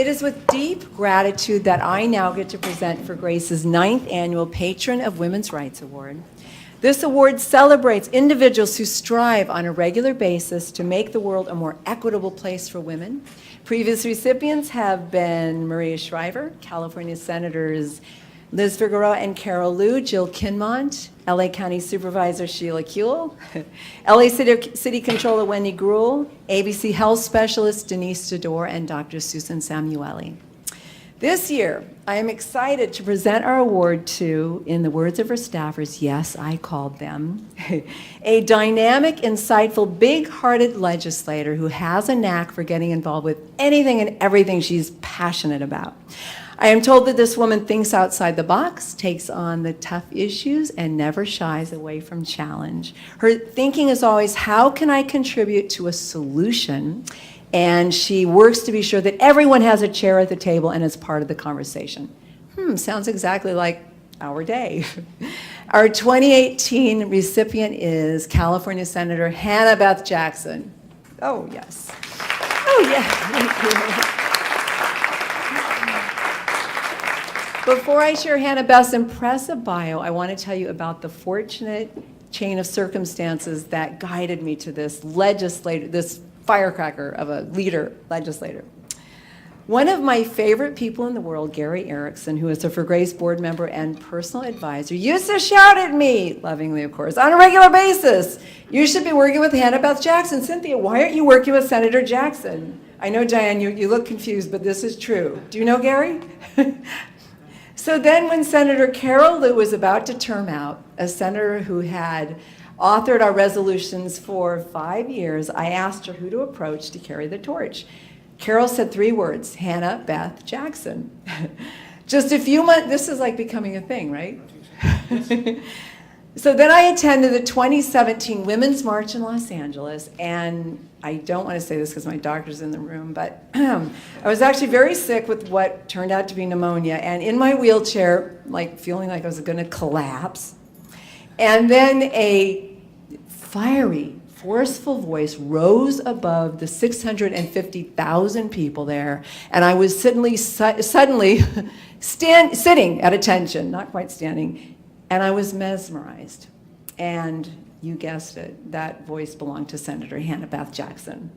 It is with deep gratitude that I now get to present for Grace's 9th annual Patron of Women's Rights Award. This award celebrates individuals who strive on a regular basis to make the world a more equitable place for women. Previous recipients have been Maria Shriver, California Senators Liz Figueroa and Carol Liu, Jill Kinmont, LA County Supervisor Sheila Kuehl, LA City Controller Wendy Gruhl, ABC Health Specialist Denise Dodor, and Dr. Susan Samueli. This year, I am excited to present our award to, in the words of her staffers, yes, I called them, a dynamic, insightful, big-hearted legislator who has a knack for getting involved with anything and everything she's passionate about. I am told that this woman thinks outside the box, takes on the tough issues, and never shies away from challenge. Her thinking is always, how can I contribute to a solution? And she works to be sure that everyone has a chair at the table and is part of the conversation. Sounds exactly like our day. Our 2018 recipient is California Senator Hannah-Beth Jackson. Oh, yes. Oh, yeah. Thank you. Before I share Hannah-Beth's impressive bio, I want to tell you about the fortunate chain of circumstances that guided me to this legislator, this firecracker of a legislator. One of my favorite people in the world, Gary Erickson, who is a For Grace board member and personal advisor, used to shout at me, lovingly of course, on a regular basis, you should be working with Hannah-Beth Jackson. Cynthia, why aren't you working with Senator Jackson? I know, Diane, you look confused, but this is true. Do you know Gary? So then when Senator Carol Liu was about to term out, a senator who had authored our resolutions for 5 years, I asked her who to approach to carry the torch. Carol said 3 words, Hannah-Beth Jackson. Just a few months, this is like becoming a thing, right? So then I attended the 2017 Women's March in Los Angeles, and I don't want to say this because my doctor's in the room, but I was actually very sick with what turned out to be pneumonia, and in my wheelchair, like feeling like I was going to collapse. And then a fiery, forceful voice rose above the 650,000 people there, and I was suddenly sitting at attention, not quite standing, and I was mesmerized. And you guessed it, that voice belonged to Senator Hannah-Beth Jackson.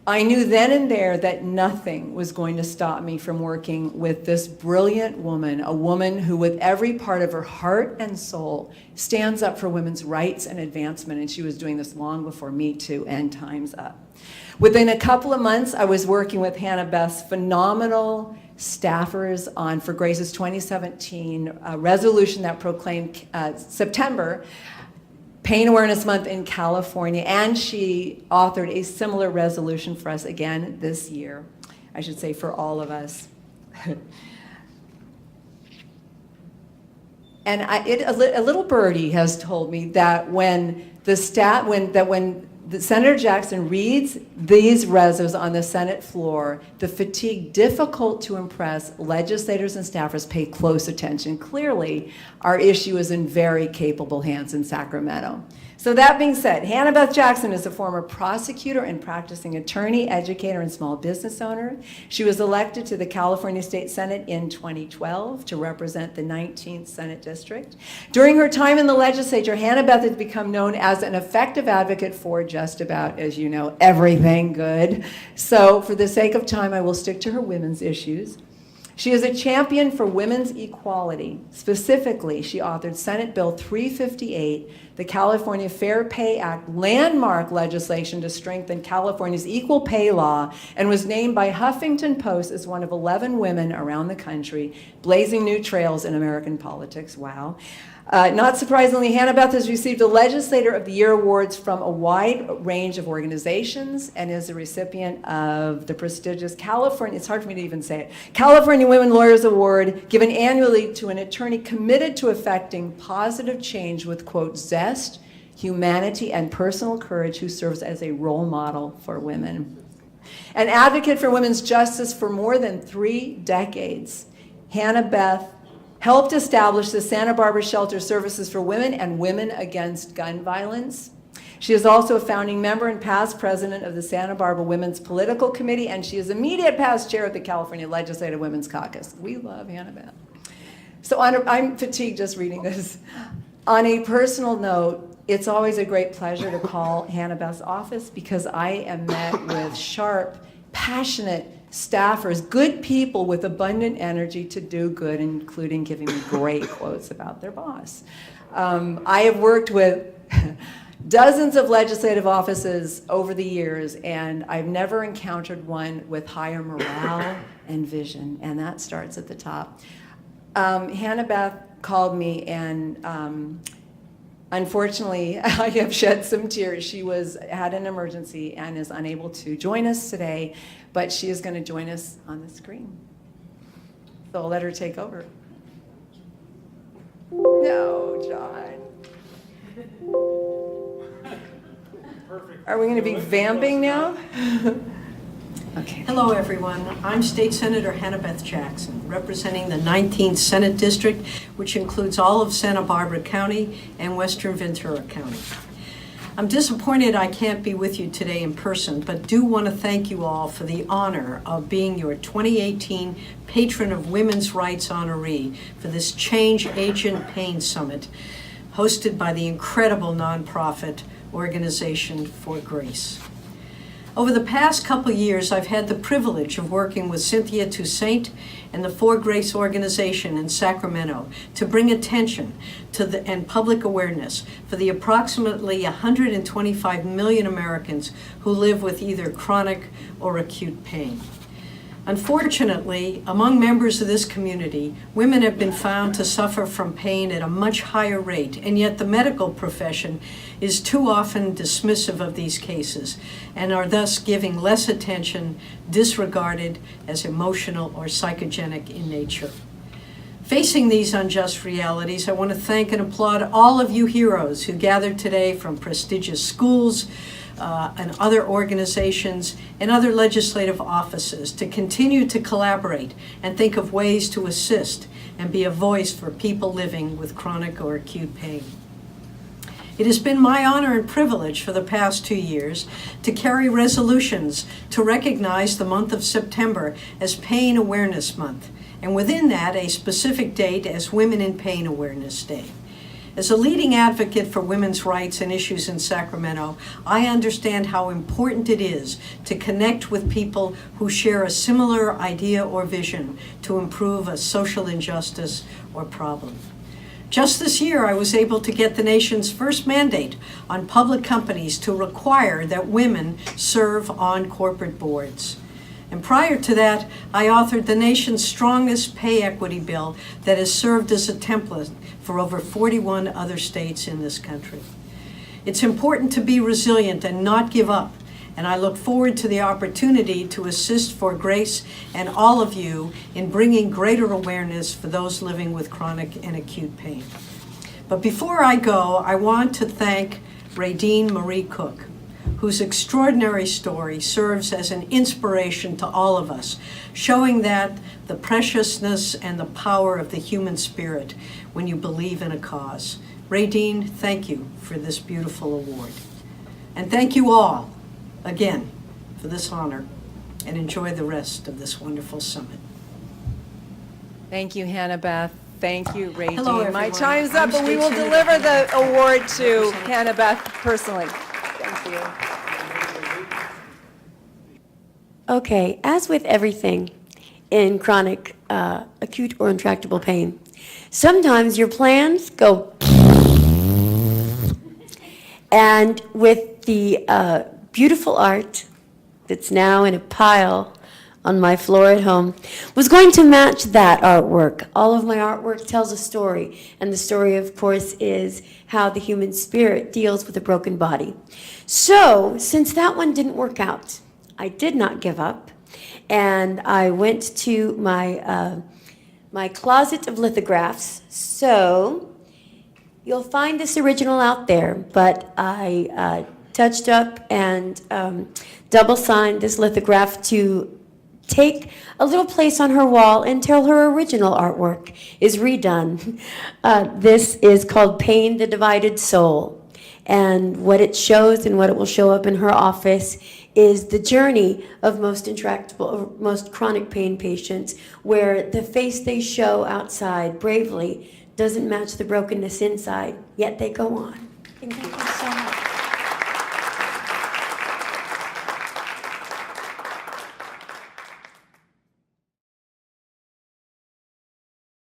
I knew then and there that nothing was going to stop me from working with this brilliant woman, a woman who with every part of her heart and soul stands up for women's rights and advancement, and she was doing this long before Me Too and Time's Up. Within a couple of months, I was working with Hannah-Beth's phenomenal staffers on For Grace's 2017 resolution that proclaimed September Pain Awareness Month in California, and she authored a similar resolution for us again this year. I should say for all of us. And a little birdie has told me that when Senator Jackson reads these resos on the Senate floor, the fatigued, difficult to impress legislators and staffers pay close attention. Clearly, our issue is in very capable hands in Sacramento. So that being said, Hannah-Beth Jackson is a former prosecutor and practicing attorney, educator, and small business owner. She was elected to the California State Senate in 2012 to represent the 19th Senate District. During her time in the legislature, Hannah-Beth has become known as an effective advocate for just about, as you know, everything good. So for the sake of time, I will stick to her women's issues. She is a champion for women's equality. Specifically, she authored Senate Bill 358, the California Fair Pay Act landmark legislation to strengthen California's equal pay law, and was named by Huffington Post as one of 11 women around the country blazing new trails in American politics. Wow. Not surprisingly, Hannah-Beth has received the Legislator of the Year awards from a wide range of organizations and is a recipient of the prestigious California, it's hard for me to even say it, California Women Lawyers Award, given annually to an attorney committed to effecting positive change with, quote, zest, humanity, and personal courage, who serves as a role model for women. An advocate for women's justice for more than 3 decades, Hannah-Beth helped establish the Santa Barbara Shelter Services for Women and Women Against Gun Violence. She is also a founding member and past president of the Santa Barbara Women's Political Committee, and she is immediate past chair of the California Legislative Women's Caucus. We love Hannah-Beth. So I'm fatigued just reading this. On a personal note, it's always a great pleasure to call Hannah-Beth's office because I am met with sharp, passionate staffers, good people with abundant energy to do good, including giving me great quotes about their boss. I have worked with dozens of legislative offices over the years, and I've never encountered one with higher morale and vision, and that starts at the top. Hannah-Beth called me, and unfortunately, I have shed some tears. She had an emergency and is unable to join us today, but she is going to join us on the screen. So I'll let her take over. No, John. Are we going to be vamping now? Okay. Hello, everyone. I'm State Senator Hannah-Beth Jackson, representing the 19th Senate District, which includes all of Santa Barbara County and Western Ventura County. I'm disappointed I can't be with you today in person, but do want to thank you all for the honor of being your 2018 Patron of Women's Rights honoree for this Change Agent Pain Summit, hosted by the incredible nonprofit organization For Grace. Over the past couple years, I've had the privilege of working with Cynthia Toussaint and the For Grace organization in Sacramento to bring attention to and public awareness for the approximately 125 million Americans who live with either chronic or acute pain. Unfortunately, among members of this community, women have been found to suffer from pain at a much higher rate, and yet the medical profession is too often dismissive of these cases and are thus giving less attention, disregarded as emotional or psychogenic in nature. Facing these unjust realities, I want to thank and applaud all of you heroes who gathered today from prestigious schools, and other organizations and other legislative offices to continue to collaborate and think of ways to assist and be a voice for people living with chronic or acute pain. It has been my honor and privilege for the past 2 years to carry resolutions to recognize the month of September as Pain Awareness Month, and within that, a specific date as Women in Pain Awareness Day. As a leading advocate for women's rights and issues in Sacramento, I understand how important it is to connect with people who share a similar idea or vision to improve a social injustice or problem. Just this year, I was able to get the nation's first mandate on public companies to require that women serve on corporate boards. And prior to that, I authored the nation's strongest pay equity bill that has served as a template for over 41 other states in this country. It's important to be resilient and not give up, and I look forward to the opportunity to assist For Grace and all of you in bringing greater awareness for those living with chronic and acute pain. But before I go, I want to thank Radene Marie Cook, whose extraordinary story serves as an inspiration to all of us, showing that the preciousness and the power of the human spirit when you believe in a cause. Radene, thank you for this beautiful award. And thank you all, again, for this honor, and enjoy the rest of this wonderful summit. Thank you, Hannah-Beth. Thank you, Radene. Hello, everyone. My time's up, I'm but we State will Senator deliver the Hannah-Beth. award to Hannah-Beth personally. Thank you. Okay, as with everything in chronic, acute or intractable pain, sometimes your plans go and with the beautiful art that's now in a pile on my floor at home, was going to match that artwork. All of my artwork tells a story, and the story, of course, is how the human spirit deals with a broken body. So, since that one didn't work out, I did not give up, and I went to my my closet of lithographs. So, you'll find this original out there, but I touched up and double-signed this lithograph to take a little place on her wall until her original artwork is redone. This is called Pain, the Divided Soul. And what it shows and what it will show up in her office is the journey of most intractable, most chronic pain patients, where the face they show outside bravely doesn't match the brokenness inside, yet they go on. Thank you so much.